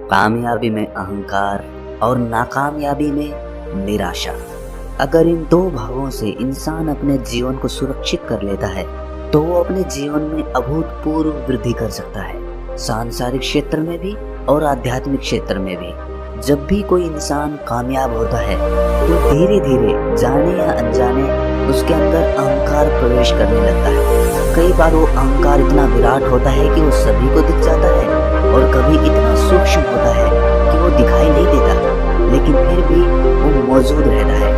कामयाबी में अहंकार और नाकामयाबी में निराशा। अगर इन दो भावों से इंसान अपने जीवन को सुरक्षित कर लेता है तो वो अपने जीवन में अभूतपूर्व वृद्धि कर सकता है, सांसारिक क्षेत्र में भी और आध्यात्मिक क्षेत्र में भी। जब भी कोई इंसान कामयाब होता है तो धीरे धीरे जाने या अनजाने उसके अंदर अहंकार प्रवेश करने लगता है। कई बार वो अहंकार इतना विराट होता है कि वो सभी को दिख जाता है और कभी इतना सूक्ष्म होता है कि वो दिखाई नहीं देता, लेकिन फिर भी वो मौजूद रहता है।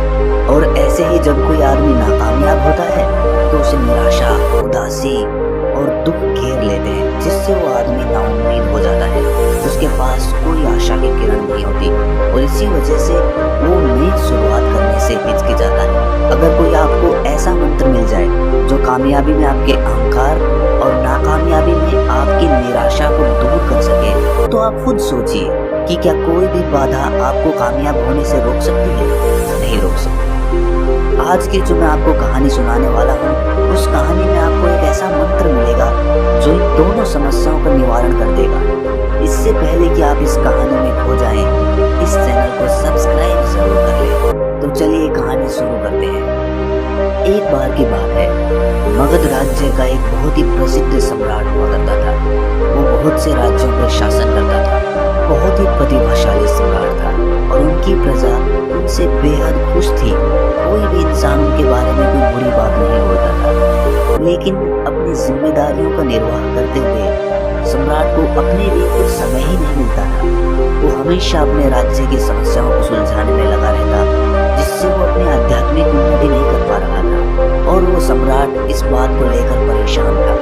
और ऐसे ही जब कोई आदमी नाकामयाब होता है तो उसे निराशा, उदासी और दुख घेर लेते हैं, जिससे वो आदमी नाउम्मीद हो जाता है। उसके पास कोई आशा की किरण नहीं होती और इसी वजह से वो नई शुरुआत करने से हिचकिचाता है। अगर कोई आपको ऐसा मंत्र मिल जाए जो कामयाबी में आपके अहंकार और नाकामयाबी में आपकी निराशा को दूर कर सके, तो आप खुद सोचिए कि क्या कोई भी बाधा आपको कामयाब होने से रोक सकती है? नहीं रोक सकती। आज की जो मैं आपको कहानी सुनाने वाला हूँ, उस कहानी में आपको एक ऐसा मंत्र मिलेगा जो इन दोनों समस्याओं का निवारण कर देगा। इससे पहले कि आप इस कहानी में खो जाएं, इस चैनल को सब्सक्राइब जरूर कर लें। तो चलिए कहानी शुरू करते हैं। एक बार की बात है, मगध राज्य का एक बहुत ही प्रसिद्ध सम्राट हुआ करता था। वो बहुत से राज्यों पर शासन करता था, बहुत ही प्रतिभाशाली सम्राट था और उनकी प्रजा उनसे बेहद खुश थी। कोई भी इंसान उनके बारे में कोई बुरी बात नहीं बोलता था। लेकिन अपनी जिम्मेदारियों का निर्वाह करते हुए सम्राट को अपने लिए कुछ समय ही नहीं मिलता था। वो हमेशा अपने राज्य की समस्याओं को सुलझाने में लगा रहता, जिससे वो अपनी आध्यात्मिक उन्नति नहीं कर पा रहा था। और वो सम्राट इस बात को लेकर परेशान था,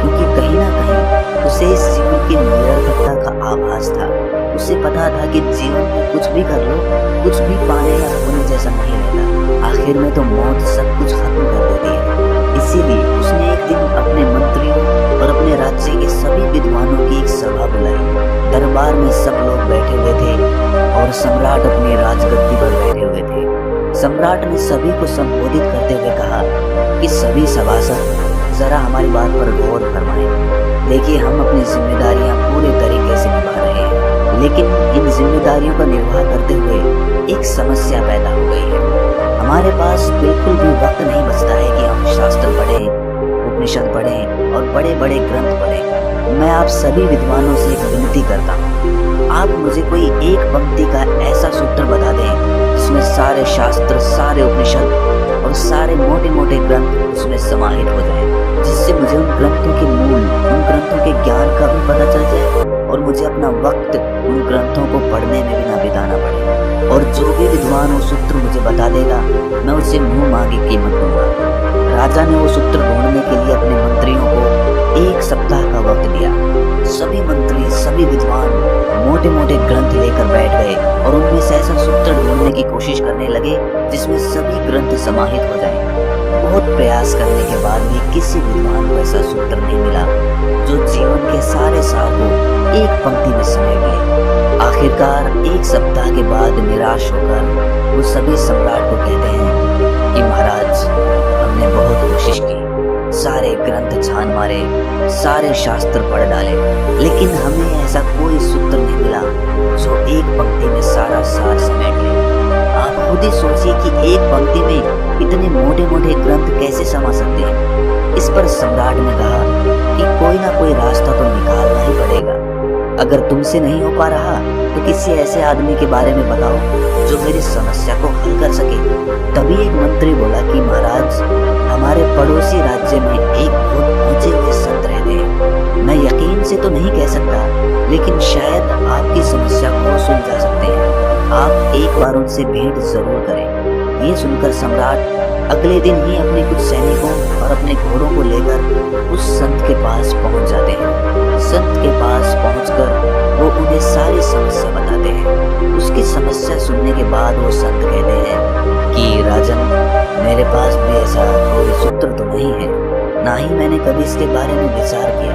क्योंकि कहीं ना कहीं उसे इस जीवन की निरर्थकता का आभास था। उसे पता था कि जीवन में कुछ भी कर लो, कुछ भी पाने या खोने जैसा नहीं रहता। आखिर में तो मौत सब कुछ खत्म कर देती है। इसीलिए उसने एक दिन अपने मंत्रियों और अपने राज्य के सभी विद्वानों की एक सभा बुलाई। दरबार में सब लोग बैठे हुए थे और सम्राट अपनी राजगद्दी पर बैठे हुए थे। सम्राट ने सभी को संबोधित करते हुए कहा कि सभी सभासद जरा हमारी बात पर गौर फरमाएं। देखिए, हम अपनी जिम्मेदारियां पूरे तरीके से निभा रहे हैं, लेकिन इन जिम्मेदारियों का निर्वाह करते हुए एक समस्या पैदा हो गई है। हमारे पास बिल्कुल भी वक्त नहीं बचता है कि हम शास्त्र पढ़ें, उपनिषद पढ़ें और बड़े बड़े ग्रंथ पढ़ें। मैं आप सभी विद्वानों से एक विनती करता हूँ, आप मुझे कोई एक पंक्ति का ऐसा सूत्र बता दें जिसमें सारे शास्त्र, सारे उपनिषद और सारे मोटे मोटे ग्रंथ उसमें समाहित हो जाए, जिससे मुझे उन ग्रंथों के मूल, उन ग्रंथों के ज्ञान का भी पता चल जाए और मुझे अपना वक्त उन ग्रंथों को पढ़ने में भी ना बिताना पड़े। और जो भी विद्वान वो सूत्र मुझे बता देगा, मैं उसे मुंह मांगी कीमत दूंगा। राजा ने वो सूत्र ढूंढने के लिए अपने मंत्रियों को एक सप्ताह का वक्त दिया। सभी मंत्री, सभी विद्वान मोटे मोटे ग्रंथ लेकर बैठ गए और उनमें से ऐसा सूत्र ढूंढने की कोशिश करने लगे जिसमें सभी ग्रंथ समाहित हो जाएं। बहुत प्रयास करने के बाद भी किसी विद्वान को ऐसा सूत्र नहीं मिला जो जीवन के सारे सार को एक पंक्ति में समेट ले। आखिरकार एक सप्ताह के बाद निराश होकर वो सभी सम्राट को कहते हैं कि महाराज, हमने बहुत कोशिश की, सारे ग्रंथ छान मारे, सारे शास्त्र पढ़ डाले, लेकिन हमें ऐसा कोई सूत्र नहीं मिला जो एक पंक्ति में सारा सार समेट ले। आप खुद ही सोचिए कि एक पंक्ति में इतने मोटे मोटे ग्रंथ कैसे समा सकते हैं। इस पर सम्राट ने कहा कि कोई ना कोई रास्ता तो निकालना ही पड़ेगा। अगर तुमसे नहीं हो पा रहा तो किसी ऐसे आदमी के बारे में बताओ जो मेरी समस्या को हल कर सके। तभी एक मंत्री बोला कि महाराज, हमारे पड़ोसी राज्य में एक बहुत ऊंचे हुए संत रहते हैं। मैं यकीन से तो नहीं कह सकता, लेकिन शायद आपकी समस्या को सुलझा सकते हैं। आप एक बार उनसे भेंट जरूर करें। ये सुनकर सम्राट अगले दिन ही अपने कुछ सैनिकों और अपने घोड़ों को लेकर उस संत के पास पहुंच जाते हैं। संत के पास पहुंचकर वो उन्हें सारी समस्या बताते हैं। उसकी समस्या सुनने के बाद वो संत कहते हैं कि राजन, मेरे पास भी ऐसा कोई सूत्र तो नहीं है, ना ही मैंने कभी इसके बारे में विचार किया,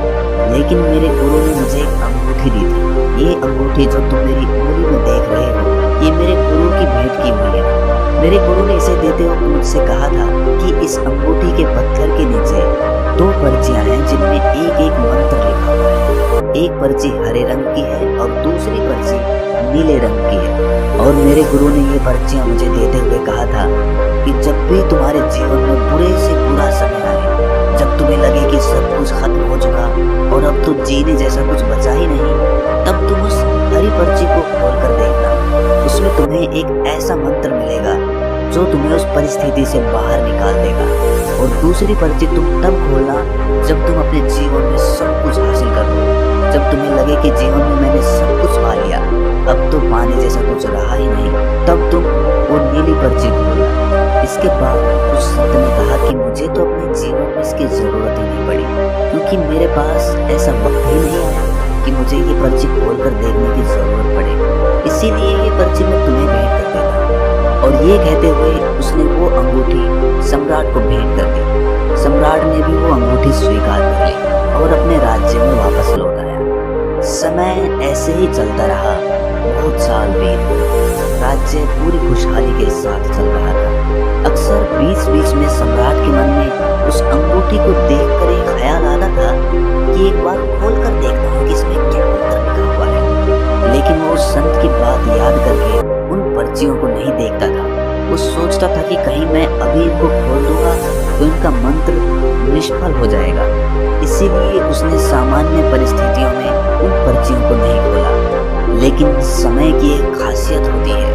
लेकिन मेरे गुरु ने मुझे एक अंगूठी दी थी। ये अंगूठी जो तुम मेरी उंगली में देख रहे हो, ये मेरे गुरु की भेंट की हुई है। मेरे गुरु ने इसे देते वक्त मुझसे कहा था कि इस अंगूठी के पत्थर के नीचे 2 पर्चियां हैं जिनमें एक एक मंत्र लिखा हुआ है। एक पर्ची हरे रंग की है और दूसरी पर्ची नीले रंग की है। और मेरे गुरु ने ये पर्चियां मुझे देते हुए कहा था कि जब भी तुम्हारे जीवन में बुरे से बुरा समय आए, जब तुम्हें लगे कि सब कुछ खत्म हो चुका और अब तो जीने जैसा कुछ बचा ही नहीं, तब तुम उस हरी पर्ची को खोल कर देखना। उसमें तुम्हें एक ऐसा मंत्र मिलेगा जो तुम्हें उस परिस्थिति से बाहर निकाल देगा। और दूसरी पर्ची तुम तब खोलना जब तुम अपने जीवन में सब कुछ हासिल कर लो, जब तुम्हें लगे कि जीवन में मैंने सब कुछ पा लिया, अब तो पाने जैसा कुछ रहा ही नहीं, तब तुम वो नीली पर्ची खोलना। इसके बाद उस संत ने कहा कि मुझे तो अपने जीवन में इसकी जरूरत ही नहीं पड़ी, क्योंकि मेरे पास ऐसा वक्त ही नहीं आया कि मुझे ये पर्ची खोलकर देखने की जरूरत पड़े। इसीलिए ये पर्ची मैं तुम्हें भेंट कर देता हूँ। और ये कहते हुए उसने वो अंगूठी सम्राट को भेंट कर दी। सम्राट ने भी वो अंगूठी स्वीकार कर ली और अपने राज्य में वापस लौट आया। समय ऐसे ही चलता रहा। बहुत साल बीत गए। राज्य पूरी खुशहाली के साथ चल रहा था। अक्सर बीच-बीच में सम्राट के मन में उस अंगूठी को देखकर एक ख्याल आता था कि एक बार खोलकर देखता हूँ कि इसमें क्या मंत्र लिखा हुआ है। लेकिन वो उस संत की बात याद करके उन पर्चियों को नहीं देखता था। वो सोचता था कि कहीं मैं अभी इनको खोल दूंगा तो इनका मंत्र निष्फल हो जाएगा। इसीलिए उसने सामान्य परिस्थितियों में उन पर्चियों को नहीं खोला। लेकिन समय की एक खासियत होती है,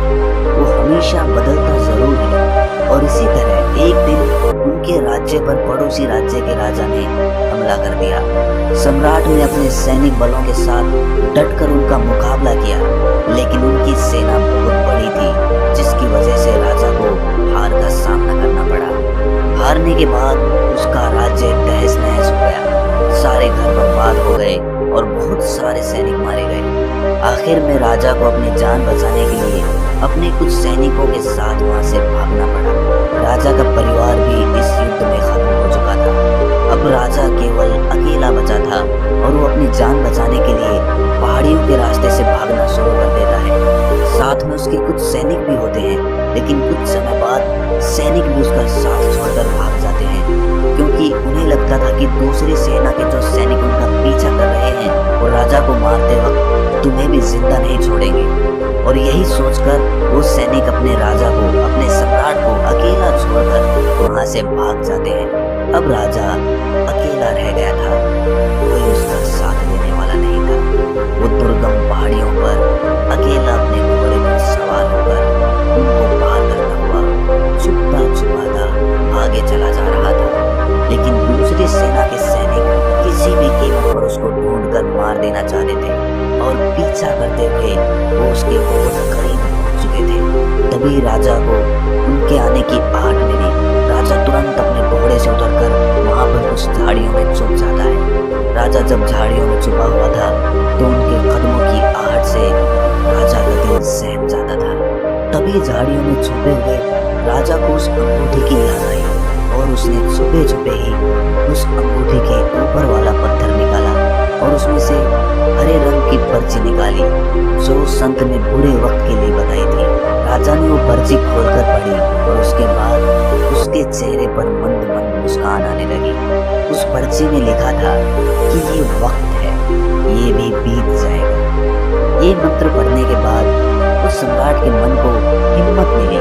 वो हमेशा बदलता जरूर है। और इसी तरह एक दिन उनके राज्य पर पड़ोसी राज्य के राजा ने हमला कर दिया। सम्राट ने अपने सैनिक बलों के साथ डटकर उनका मुकाबला किया, लेकिन उनकी सेना बहुत बड़ी थी, जिसकी वजह से राजा को हार का सामना करना पड़ा। हारने के बाद उसका राज्य तहस नहस हो गया। सारे घर बर्बाद हो गए और बहुत सारे सैनिक मारे गए। आखिर में राजा को अपनी जान बचाने के लिए अपने कुछ सैनिकों के साथ वहां से भागना पड़ा। राजा का परिवार भी इस युद्ध में खत्म हो चुका था। अब राजा केवल अकेला बचा था और वो अपनी जान बचाने के लिए पहाड़ियों के रास्ते से भागना शुरू कर देता है। साथ में उसके कुछ सैनिक भी होते हैं, लेकिन कुछ समय बाद सैनिक भी उसका साथ छोड़कर भाग जाते हैं, क्योंकि उन्हें लगता था कि दूसरी सेना के जो सैनिक उनका पीछा कर रहे हैं वो राजा को मारते वक्त तुम्हें भी जिंदा नहीं छोड़ेंगे। और यही सोचकर वो सैनिक अपने राजा को, अपने सम्राट को अकेला छोड़कर वहां से भाग जाते हैं। अब राजा अकेला रह गया था, कोई उसका साथ देने वाला नहीं था। वो दुर्गम पहाड़ियों पर अकेला अपने घोड़े पर सवार होकर उनको पार करता हुआ छुपता छुपाता आगे चला जा रहा था। लेकिन दूसरी सेना के सैनिक किसी भी कीमत पर उसको ढूंढकर मार देना चाहते थे और पीछा करते हुए वो उसके बहुत करीब पहुंच चुके थे। तभी राजा को उनके आने की आहट मिली। राजा तुरंत अपने घोड़े से उतरकर वहां पर कुछ झाड़ियों में छुप जाता है। राजा जब झाड़ियों में छुपा हुआ था तो उनके कदमों की आहट से राजा का दिल सहम जाता था। तभी झाड़ियों में छुपे हुए राजा को उस अंगूठी की याद आई और उसने छुपे छुपे ही उस अंगूठी के ऊपर वाला पत्थर निकाला और उसमें से हरे रंग की पर्ची निकाली जो संत ने बुरे वक्त के लिए बताई थी। राजा ने वो पर्ची खोलकर पढ़ी और उसके बाद उसके चेहरे पर मंद मंद मुस्कान आने लगी। उस पर्ची में लिखा था कि ये वक्त है, ये भी बीत जाएगा। ये मंत्र पढ़ने के बाद उस सम्राट के मन को हिम्मत मिली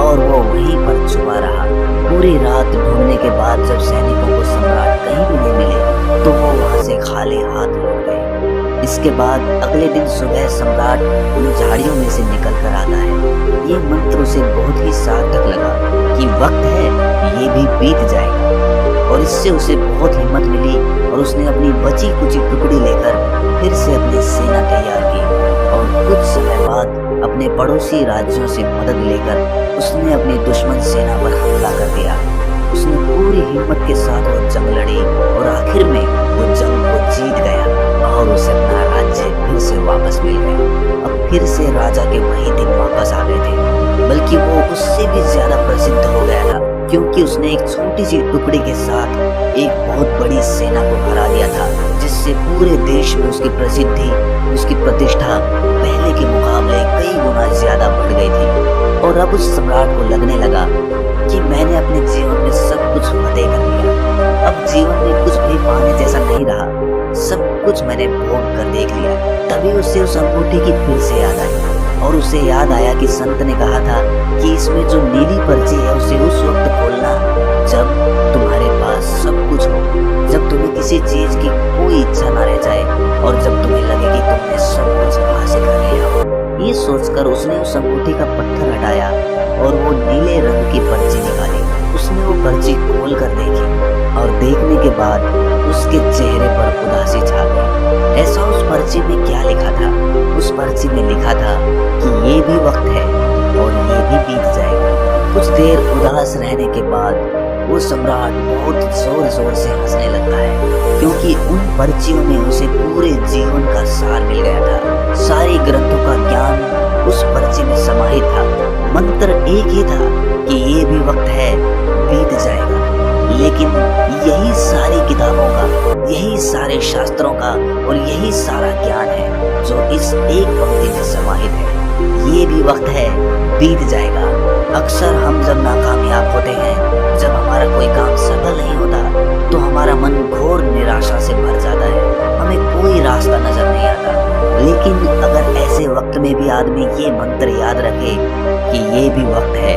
और वो वहीं पर छुपा रहा। पूरी रात ढूंढने के बाद जब सैनिकों को सम्राट कहीं भी नहीं मिले तो वो वहां से खाली हाथ लौट गए। इसके बाद अगले दिन सुबह सम्राट उन झाड़ियों में से निकल कर आता है। ये मंत्र उसे बहुत ही सार्थक लगा कि वक्त है, ये भी बीत जाएगा। और इससे उसे बहुत हिम्मत मिली और उसने अपनी बची कुची टुकड़ी लेकर फिर से अपनी सेना तैयार की और कुछ समय बाद अपने पड़ोसी राज्यों से मदद लेकर उसने अपनी दुश्मन सेना पर हमला कर दिया। उसने पूरी हिम्मत के साथ वो जंग लड़ी और आखिर में वो जंग को जीत गया और उसे अपना राज्य फिर से वापस मिल गया। अब फिर से राजा के वही दिन वापस आ गए थे, बल्कि वो उससे भी ज्यादा प्रसिद्ध हो गया था, क्योंकि उसने एक छोटी सी टुकड़ी के साथ एक बहुत बड़ी सेना को हरा दिया था, जिससे पूरे देश में उसकी प्रसिद्धि, उसकी प्रतिष्ठा पहले के मुकाबले कई गुना ज्यादा बढ़ गई थी। और अब अब उस सम्राट को लगने लगा कि मैंने अपने जीवन में सब कुछ फतेह कर लिया। अब जीवन में कुछ भी पाने जैसा नहीं रहा, सब कुछ मैंने भोग कर देख लिया। तभी उसे उस अंगूठी की फिर से याद आई और उसे याद आया कि संत ने कहा था कि इसमें जो नीली पर्ची है उसे उस वक्त खोलना जब तुम्हारे पास सब कुछ हो, जब तुम्हें किसी चीज की कोई इच्छा ना रह जाए और जब तुम्हें लगे कि तुमने सब कुछ हासिल कर लिया हो। ये सोचकर उसने उस अंगूठी का पत्थर हटाया और वो नीले रंग की पर्ची निकाली। उसने वो पर्ची खोल कर देखी और देखने के बाद उसके चेहरे पर उदासी छा गई। ऐसा उस पर्ची में क्या लिखा था? उस पर्ची में लिखा था कि ये भी वक्त है और ये भी बीत जाएगा। कुछ देर उदास रहने के बाद वो सम्राट बहुत जोर जोर से हंसने लगता है, क्योंकि उन पर्चियों में उसे पूरे जीवन का सार मिल गया था। सारे ग्रंथों का ज्ञान उस पर्ची में समाहित था। मंत्र एक ही था कि ये भी वक्त है, बीत जाएगा। लेकिन यही सारी किताबों का, यही सारे शास्त्रों का और यही सारा ज्ञान है जो इस एक पंक्ति में समाहित है। ये भी वक्त है, बीत जाएगा। अक्सर हम जब नाकामयाब होते हैं, जब हमारा कोई काम सफल नहीं होता, तो हमारा मन घोर निराशा से भर जाता है। हमें कोई रास्ता नजर नहीं आता। लेकिन अगर ऐसे वक्त में भी आदमी ये मंत्र याद रखे कि ये भी वक्त है,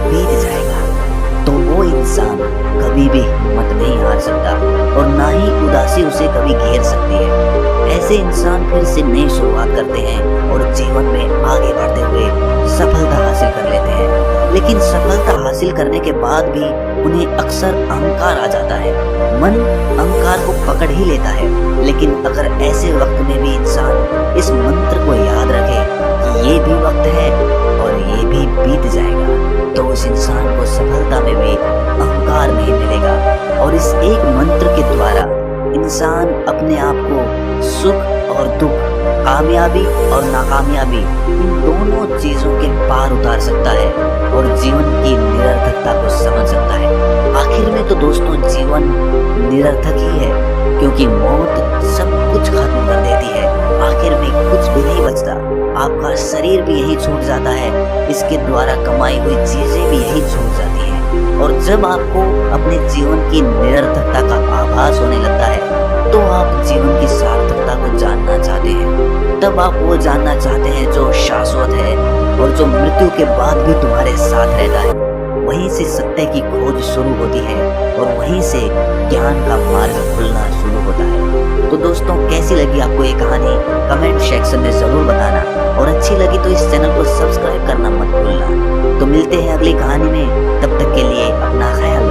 बीत जाएगा, तो वो इंसान कभी भी हिम्मत नहीं हार सकता और ना ही उदासी उसे कभी घेर सकती है। ऐसे इंसान फिर से नई शुरुआत करते हैं और जीवन में आगे बढ़ते हुए सफलता हासिल कर लेते हैं। लेकिन सफलता हासिल करने के बाद भी उन्हें अक्सर अहंकार आ जाता है। मन अहंकार को पकड़ ही लेता है। लेकिन अगर ऐसे वक्त में भी इंसान इस मंत्र को याद रखे कि ये भी वक्त है और ये भी बीत जाएगा, तो उस इंसान को सफलता में भी अहंकार नहीं मिलेगा। और इस एक मंत्र के द्वारा इंसान अपने आप को सुख और दुख, कामयाबी और नाकामयाबी, इन दोनों चीजों के पार उतार सकता है और जीवन की निरर्थकता को समझ सकता है। आखिर में तो दोस्तों जीवन निरर्थक ही है, क्योंकि मौत सब कुछ खत्म कर देती है। आखिर में कुछ भी नहीं बचता। आपका शरीर भी यही छूट जाता है, इसके द्वारा कमाई हुई चीजें भी यही छूट जाती हैं। और जब आपको अपने जीवन की निरर्थकता का आभास होने लगता है, तो आप जीवन की सार्थकता को जानना चाहते हैं। तब आप वो जानना चाहते हैं जो शाश्वत है और जो मृत्यु के बाद भी तुम्हारे साथ रहता है। वहीं से सत्य की खोज शुरू होती है और वहीं से ज्ञान का मार्ग खुलना शुरू होता है। तो दोस्तों, कैसी लगी आपको ये कहानी? कमेंट सेक्शन में जरूर बताना, और अच्छी लगी तो इस चैनल को सब्सक्राइब करना मत भूलना। तो मिलते हैं अगली कहानी में, तब तक के लिए अपना ख्याल